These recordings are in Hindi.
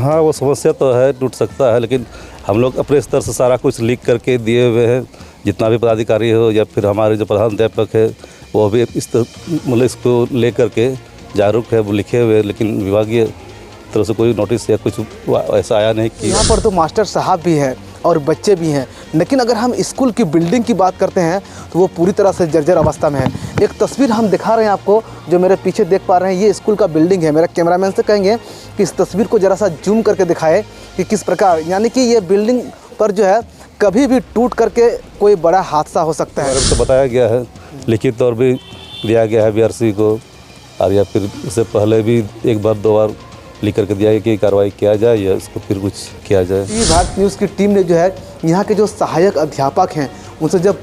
हाँ, वो समस्या तो है, टूट सकता है, लेकिन हम लोग अपने स्तर से सारा कुछ लिख करके दिए हुए हैं। जितना भी पदाधिकारी हो या फिर हमारे जो प्रधान अध्यापक है वो भी मतलब इसको लेकर के जागरूक है, वो लिखे हुए हैं, लेकिन विभागीय तरफ से कोई नोटिस या कुछ ऐसा आया नहीं कि यहाँ पर तो मास्टर साहब भी हैं और बच्चे भी हैं, लेकिन अगर हम स्कूल की बिल्डिंग की बात करते हैं तो वो पूरी तरह से जर्जर अवस्था में है। एक तस्वीर हम दिखा रहे हैं आपको, जो मेरे पीछे देख पा रहे हैं, ये स्कूल का बिल्डिंग है। मेरा कैमरामैन से कहेंगे कि इस तस्वीर को ज़रा सा जूम करके दिखाए कि किस प्रकार, यानी कि ये बिल्डिंग पर जो है कभी भी टूट करके कोई बड़ा हादसा हो सकता है। तो बताया गया है, लिखित तौर भी दिया गया है BRC को, और या फिर इससे पहले भी एक बार 2 बार लिख करके दिया है कि कार्रवाई किया जाए या इसको फिर कुछ किया जाए। भारत न्यूज़ की टीम ने जो है यहाँ के जो सहायक अध्यापक हैं उनसे जब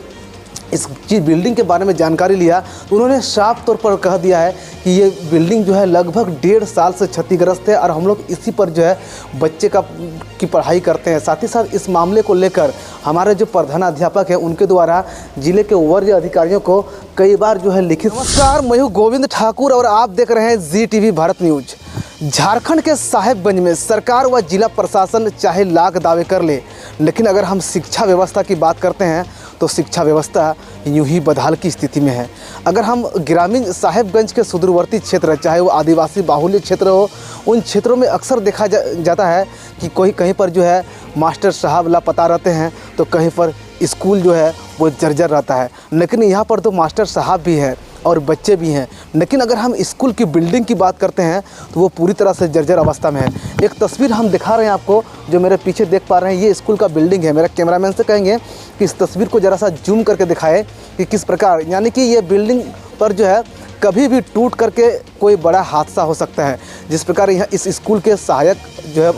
इस चीज़ बिल्डिंग के बारे में जानकारी लिया तो उन्होंने साफ तौर पर कह दिया है कि ये बिल्डिंग जो है लगभग 1.5 साल से क्षतिग्रस्त है और हम लोग इसी पर जो है बच्चे की पढ़ाई करते हैं। साथ ही साथ इस मामले को लेकर हमारे जो प्रधानाध्यापक हैं उनके द्वारा जिले के वरीय अधिकारियों को कई बार जो है लिखित। नमस्कार, मैं हूँ गोविंद ठाकुर और आप देख रहे हैं ZTV भारत न्यूज। झारखंड के साहेबगंज में सरकार व जिला प्रशासन चाहे लाख दावे कर ले, लेकिन अगर हम शिक्षा व्यवस्था की बात करते हैं तो शिक्षा व्यवस्था यूं ही बदहाल की स्थिति में है। अगर हम ग्रामीण साहेबगंज के सुदूरवर्ती क्षेत्र, चाहे वो आदिवासी बाहुल्य क्षेत्र हो, उन क्षेत्रों में अक्सर देखा जाता है कि कोई कहीं पर जो है मास्टर साहब लापता रहते हैं तो कहीं पर स्कूल जो है वो जर्जर रहता है। लेकिन यहाँ पर तो मास्टर साहब भी हैं और बच्चे भी हैं, लेकिन अगर हम स्कूल की बिल्डिंग की बात करते हैं तो वो पूरी तरह से जर्जर अवस्था में है। एक तस्वीर हम दिखा रहे हैं आपको, जो मेरे पीछे देख पा रहे हैं, ये स्कूल का बिल्डिंग है। मेरा कैमरामैन से कहेंगे कि इस तस्वीर को ज़रा सा जूम करके दिखाए कि किस प्रकार, यानी कि ये बिल्डिंग पर जो है कभी भी टूट करके कोई बड़ा हादसा हो सकता है। जिस प्रकार यहाँ इस स्कूल के सहायक जो है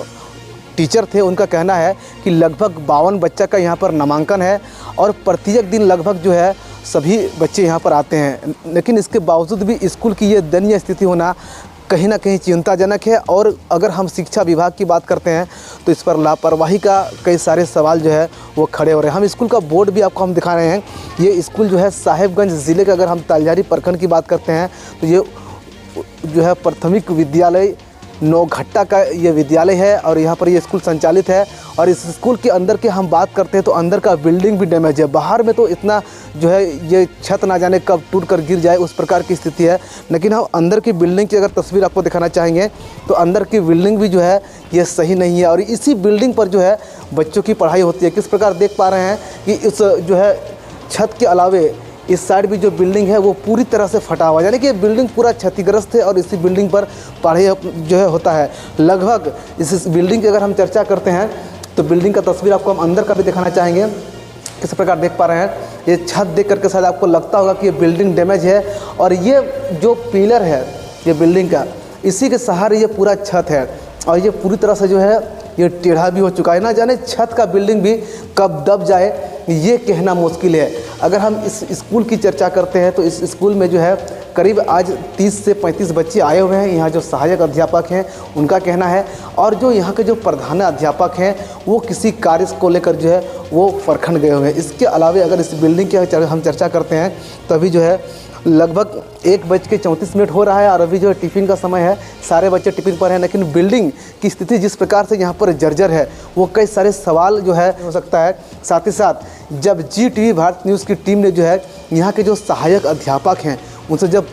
टीचर थे, उनका कहना है कि लगभग 52 बच्चा का यहाँ पर नामांकन है और प्रत्येक दिन लगभग जो है सभी बच्चे यहाँ पर आते हैं, लेकिन इसके बावजूद भी स्कूल की ये दयनीय स्थिति होना कहीं ना कहीं चिंताजनक है। और अगर हम शिक्षा विभाग की बात करते हैं तो इस पर लापरवाही का कई सारे सवाल जो है वो खड़े हो रहे हैं। हम स्कूल का बोर्ड भी आपको हम दिखा रहे हैं। ये स्कूल जो है साहेबगंज ज़िले का, अगर हम तालझारी प्रखंड की बात करते हैं तो ये जो है प्राथमिक विद्यालय नौघट्टा का ये विद्यालय है और यहाँ पर ये स्कूल संचालित है। और इस स्कूल के अंदर की हम बात करते हैं तो अंदर का बिल्डिंग भी डैमेज है। बाहर में तो इतना जो है ये छत ना जाने कब टूट कर गिर जाए उस प्रकार की स्थिति है, लेकिन हम अंदर की बिल्डिंग की अगर तस्वीर आपको दिखाना चाहेंगे तो अंदर की बिल्डिंग भी जो है ये सही नहीं है और इसी बिल्डिंग पर जो है बच्चों की पढ़ाई होती है। किस प्रकार देख पा रहे हैं कि इस जो है छत के अलावे इस साइड भी जो बिल्डिंग है वो पूरी तरह से फटा हुआ है, यानी कि बिल्डिंग पूरा क्षतिग्रस्त है और इसी बिल्डिंग पर पढ़ाई जो है होता है। लगभग इस बिल्डिंग की अगर हम चर्चा करते हैं तो बिल्डिंग का तस्वीर आपको हम अंदर का भी दिखाना चाहेंगे। किस प्रकार देख पा रहे हैं, ये छत देख करके शायद आपको लगता होगा कि ये बिल्डिंग डैमेज है और ये जो पिलर है ये बिल्डिंग का, इसी के सहारे ये पूरा छत है और ये पूरी तरह से जो है ये टेढ़ा भी हो चुका है। ना जाने छत का बिल्डिंग भी कब दब जाए ये कहना मुश्किल है। अगर हम इस स्कूल की चर्चा करते हैं तो इस स्कूल में जो है करीब आज 30 से 35 बच्चे आए हुए हैं। यहाँ जो सहायक अध्यापक हैं उनका कहना है, और जो यहाँ के जो प्रधान अध्यापक हैं वो किसी कार्य को लेकर जो है वो प्रखंड गए हुए हैं। इसके अलावे अगर इस बिल्डिंग की हम चर्चा करते हैं तो अभी जो है लगभग 1:34 हो रहा है और अभी जो है टिफ़िन का समय है, सारे बच्चे टिफ़िन पर हैं, लेकिन बिल्डिंग की स्थिति जिस प्रकार से यहाँ पर जर्जर है वो कई सारे सवाल जो है हो सकता है। साथ ही साथ जब ZTV भारत न्यूज़ की टीम ने जो है यहाँ के जो सहायक अध्यापक हैं उनसे जब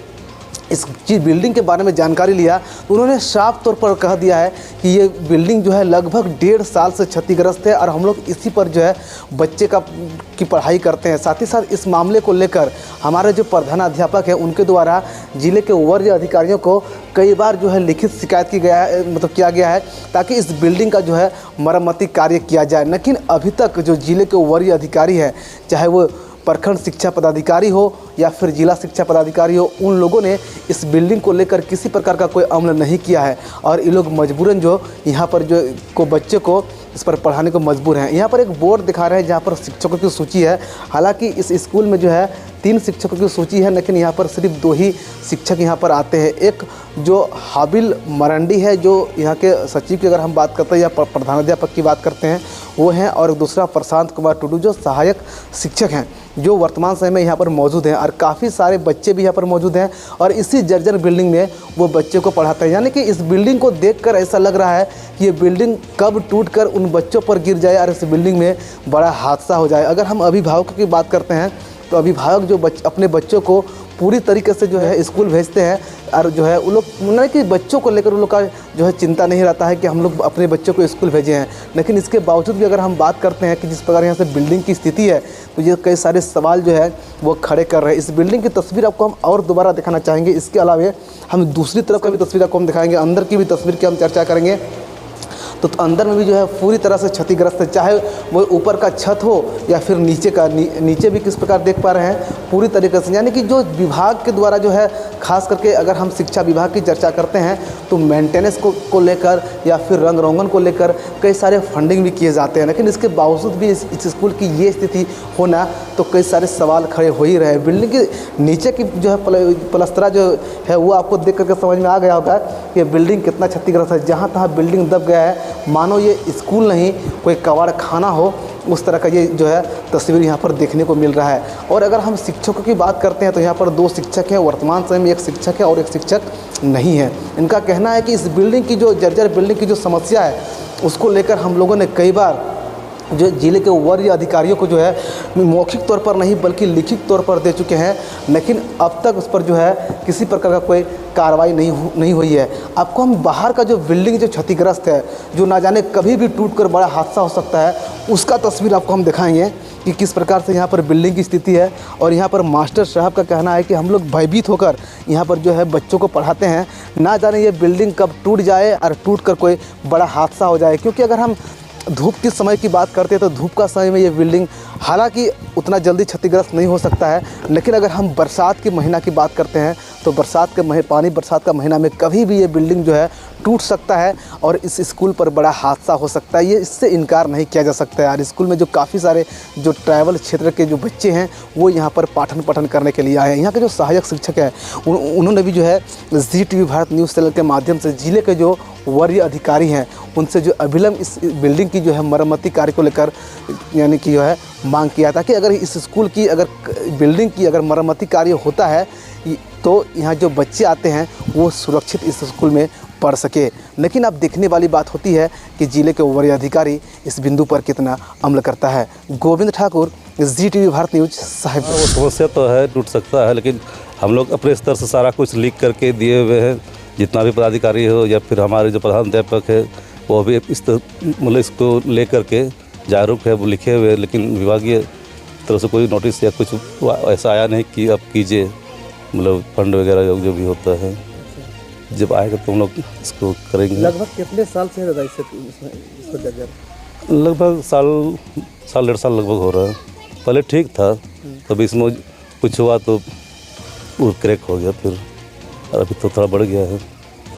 इस चीज़ बिल्डिंग के बारे में जानकारी लिया तो उन्होंने साफ तौर पर कह दिया है कि ये बिल्डिंग जो है लगभग 1.5 साल से क्षतिग्रस्त है और हम लोग इसी पर जो है बच्चे की पढ़ाई करते हैं। साथ ही साथ इस मामले को लेकर हमारे जो प्रधानाध्यापक हैं उनके द्वारा जिले के वरीय अधिकारियों को कई बार जो है लिखित शिकायत किया गया है ताकि इस बिल्डिंग का जो है मरम्मती कार्य किया जाए। लेकिन अभी तक जो जिले के वरीय अधिकारी है, चाहे वो प्रखंड शिक्षा पदाधिकारी हो या फिर जिला शिक्षा पदाधिकारी हो, उन लोगों ने इस बिल्डिंग को लेकर किसी प्रकार का कोई अमल नहीं किया है और ये लोग मजबूरन जो यहाँ पर जो बच्चे को इस पर पढ़ाने को मजबूर हैं। यहाँ पर एक बोर्ड दिखा रहे हैं जहाँ पर शिक्षकों की सूची है। हालांकि इस स्कूल में जो है 3 शिक्षकों की सूची है, लेकिन यहाँ पर सिर्फ 2 ही शिक्षक यहाँ पर आते हैं। एक जो हाबिल मरंडी है, जो यहाँ के सचिव की अगर हम बात करते हैं या प्रधानाध्यापक की बात करते हैं, वो हैं, और दूसरा प्रशांत कुमार टुडू जो सहायक शिक्षक हैं, जो वर्तमान समय में यहाँ पर मौजूद हैं। और काफ़ी सारे बच्चे भी यहाँ पर मौजूद हैं और इसी जर्जर बिल्डिंग में वो बच्चे को पढ़ाते हैं। यानी कि इस बिल्डिंग को देखकर ऐसा लग रहा है कि ये बिल्डिंग कब टूटकर उन बच्चों पर गिर जाए और इस बिल्डिंग में बड़ा हादसा हो जाए। अगर हम अभिभावकों की बात करते हैं तो अभिभावक जो अपने बच्चों को पूरी तरीके से जो है स्कूल भेजते हैं, और जो है वो लोग नहीं कि बच्चों को लेकर उन लोग का जो है चिंता नहीं रहता है कि हम लोग अपने बच्चों को स्कूल भेजे हैं। लेकिन इसके बावजूद भी अगर हम बात करते हैं कि जिस प्रकार यहाँ से बिल्डिंग की स्थिति है, तो ये कई सारे सवाल जो है वो खड़े कर रहे हैं। इस बिल्डिंग की तस्वीर आपको हम और दोबारा दिखाना चाहेंगे। इसके अलावा हम दूसरी तरफ का भी तस्वीर आपको हम दिखाएंगे, अंदर की भी तस्वीर की हम चर्चा करेंगे। तो अंदर में भी जो है पूरी तरह से क्षतिग्रस्त है, चाहे वो ऊपर का छत हो या फिर नीचे का नीचे भी किस प्रकार देख पा रहे हैं पूरी तरीके से। यानी कि जो विभाग के द्वारा जो है, खास करके अगर हम शिक्षा विभाग की चर्चा करते हैं तो मेंटेनेंस को लेकर या फिर रंग रोगन को लेकर कई सारे फंडिंग भी किए जाते हैं, लेकिन इसके बावजूद भी इस स्कूल की ये स्थिति होना तो कई सारे सवाल खड़े हो ही रहे। बिल्डिंग के नीचे की जो है पलस्तरा जो है वो आपको देख करके समझ में आ गया होगा कि बिल्डिंग कितना क्षतिग्रस्त है। जहाँ तहाँ बिल्डिंग दब गया है, मानो ये स्कूल नहीं कोई कबाड़ खाना हो, उस तरह का ये जो है तस्वीर यहाँ पर देखने को मिल रहा है। और अगर हम शिक्षकों की बात करते हैं तो यहाँ पर 2 शिक्षक हैं, वर्तमान समय में 1 शिक्षक है और 1 शिक्षक नहीं है। इनका कहना है कि इस बिल्डिंग की जो जर्जर बिल्डिंग की जो समस्या है उसको लेकर हम लोगों ने कई बार जो जिले के वरीय अधिकारियों को जो है मौखिक तौर पर नहीं बल्कि लिखित तौर पर दे चुके हैं, लेकिन अब तक उस पर जो है किसी प्रकार का कोई कार्रवाई नहीं हुई है। आपको हम बाहर का जो बिल्डिंग जो क्षतिग्रस्त है, जो ना जाने कभी भी टूटकर बड़ा हादसा हो सकता है, उसका तस्वीर आपको हम दिखाएंगे कि किस प्रकार से यहाँ पर बिल्डिंग की स्थिति है। और यहाँ पर मास्टर साहब का कहना है कि हम लोग भयभीत होकर यहाँ पर जो है बच्चों को पढ़ाते हैं, ना जाने ये बिल्डिंग कब टूट जाए और टूट कर कोई बड़ा हादसा हो जाए। क्योंकि अगर हम धूप के समय की बात करते हैं तो धूप का समय में ये बिल्डिंग हालांकि उतना जल्दी क्षतिग्रस्त नहीं हो सकता है, लेकिन अगर हम बरसात के महीना की बात करते हैं तो बरसात का महीना में कभी भी ये बिल्डिंग जो है टूट सकता है और इस स्कूल पर बड़ा हादसा हो सकता है। ये इससे इनकार नहीं किया जा सकता है। और स्कूल में जो काफ़ी सारे जो ट्राइबल क्षेत्र के जो बच्चे हैं वो यहाँ पर पाठन पठन करने के लिए आए हैं। यहाँ के जो सहायक शिक्षक हैं उन्होंने भी जो है ZTV भारत न्यूज़ चैनल के माध्यम से जिले के जो वरीय अधिकारी हैं उनसे जो अविलंब इस बिल्डिंग की जो है मरम्मती कार्य को लेकर यानी कि जो है मांग किया था कि अगर इस स्कूल की अगर बिल्डिंग की अगर मरम्मती कार्य होता है तो यहाँ जो बच्चे आते हैं वो सुरक्षित इस स्कूल में पढ़ सके। लेकिन अब देखने वाली बात होती है कि जिले के वरीय अधिकारी इस बिंदु पर कितना अमल करता है। Govind Thakur, ZTV Bharat news Sahib. वो समस्या तो है, टूट सकता है, लेकिन हम लोग अपने स्तर से सारा कुछ लिख करके दिए हुए हैं। जितना भी पदाधिकारी हो या फिर हमारे जो प्रधानाध्यापक है वो भी मतलब इसको ले करके जागरूक है, वो लिखे हुए, लेकिन विभागीय तरफ से कोई नोटिस या कुछ ऐसा आया नहीं कि अब कीजिए, मतलब फंड वगैरह जो भी होता है जब आएगा तो हम लोग इसको करेंगे। लगभग कितने साल से दादा इसको जर्जर? लगभग साल 1.5 साल लगभग हो रहा है। पहले ठीक था, तब इसमें कुछ हुआ तो वो क्रैक हो गया, फिर अभी तो थोड़ा बढ़ गया है।